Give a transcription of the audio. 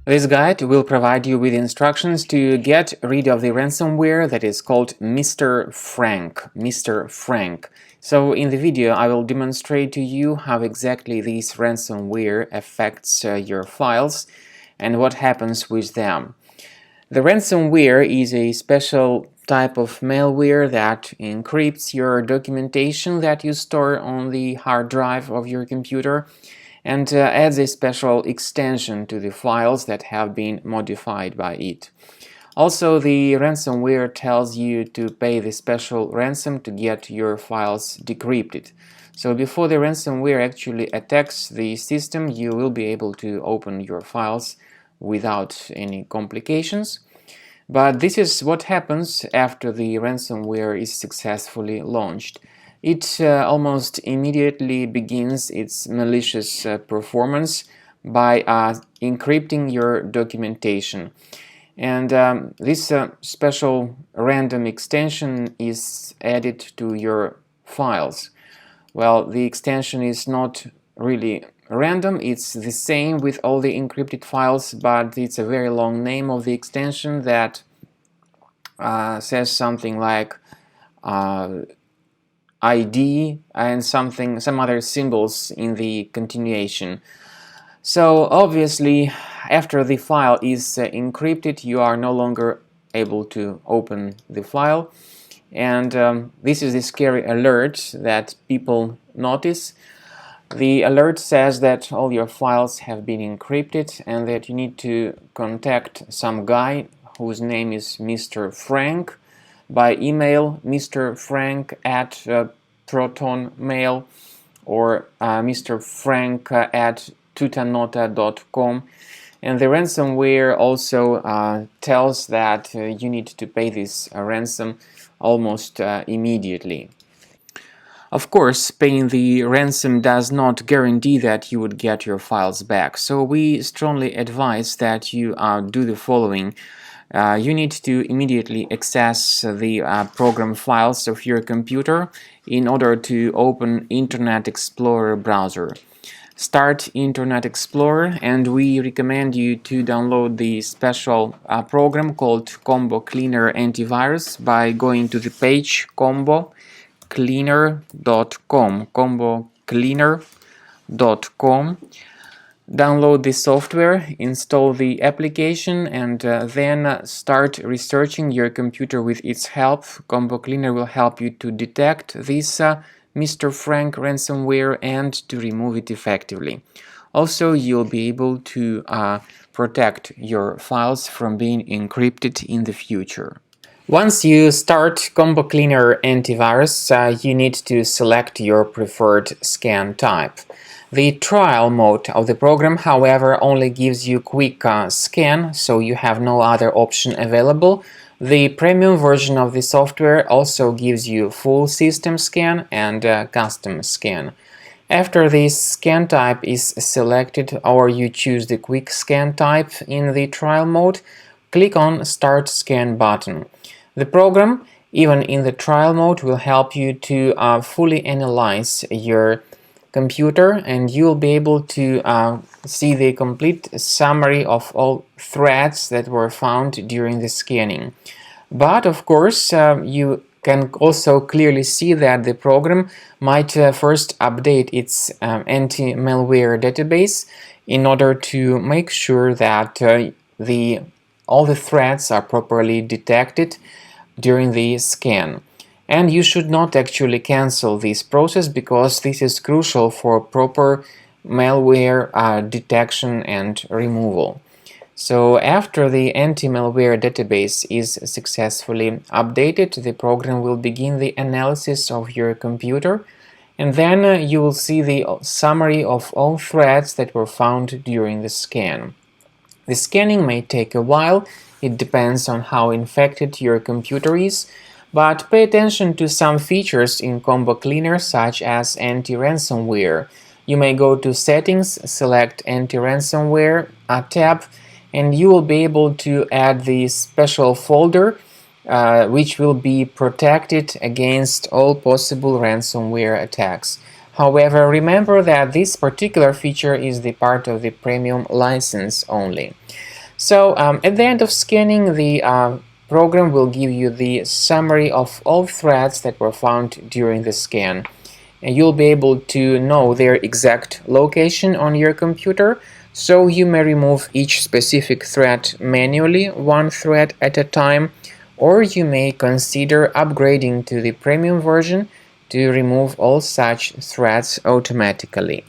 This guide will provide you with instructions to get rid of the ransomware that is called mr.Frenk. mr.Frenk. So in the video I will demonstrate to you how exactly this ransomware affects your files and what happens with them. The ransomware is a special type of malware that encrypts your documentation that you store on the hard drive of your computer and adds a special extension to the files that have been modified by it. Also, the ransomware tells you to pay the special ransom to get your files decrypted. So before the ransomware actually attacks the system, you will be able to open your files without any complications. But this is what happens after the ransomware is successfully launched. It almost immediately begins its malicious performance by encrypting your documentation. And this special random extension is added to your files. Well, the extension is not really random, it's the same with all the encrypted files, but it's a very long name of the extension that says something like ID and some other symbols in the continuation. So obviously, after the file is encrypted, you are no longer able to open the file, and this is the scary alert that people notice. The alert says that all your files have been encrypted and that you need to contact some guy whose name is mr.Frenk by email, mr.Frenk at protonmail or mr.Frenk at tutanota.com. And the ransomware also tells that you need to pay this ransom almost immediately. Of course, paying the ransom does not guarantee that you would get your files back, so we strongly advise that you do the following. You need to immediately access the program files of your computer in order to open Internet Explorer browser. Start Internet Explorer, and we recommend you to download the special program called Combo Cleaner Antivirus by going to the page combocleaner.com. combocleaner.com. Download the software, install the application, and then start researching your computer with its help. Combo Cleaner will help you to detect this mr.Frenk ransomware and to remove it effectively. Also, you'll be able to protect your files from being encrypted in the future. Once you start Combo Cleaner Antivirus, you need to select your preferred scan type. The trial mode of the program, however, only gives you quick scan, so you have no other option available. The premium version of the software also gives you full system scan and custom scan. After this scan type is selected or you choose the quick scan type in the trial mode, click on Start Scan button. The program, even in the trial mode, will help you to fully analyze your computer, and you'll be able to see the complete summary of all threats that were found during the scanning. But of course, you can also clearly see that the program might first update its anti-malware database in order to make sure that all the threats are properly detected during the scan. And you should not actually cancel this process because this is crucial for proper malware detection and removal. So after the anti-malware database is successfully updated, the program will begin the analysis of your computer, and then you will see the summary of all threats that were found during the scan. The scanning may take a while, it depends on how infected your computer is, but pay attention to some features in Combo Cleaner such as anti-ransomware. You may go to Settings, select Anti-ransomware tab, and you will be able to add the special folder which will be protected against all possible ransomware attacks. However, remember that this particular feature is the part of the premium license only. So at the end of scanning, the program will give you the summary of all threats that were found during the scan. And you'll be able to know their exact location on your computer, so you may remove each specific threat manually, one threat at a time, or you may consider upgrading to the premium version to remove all such threats automatically.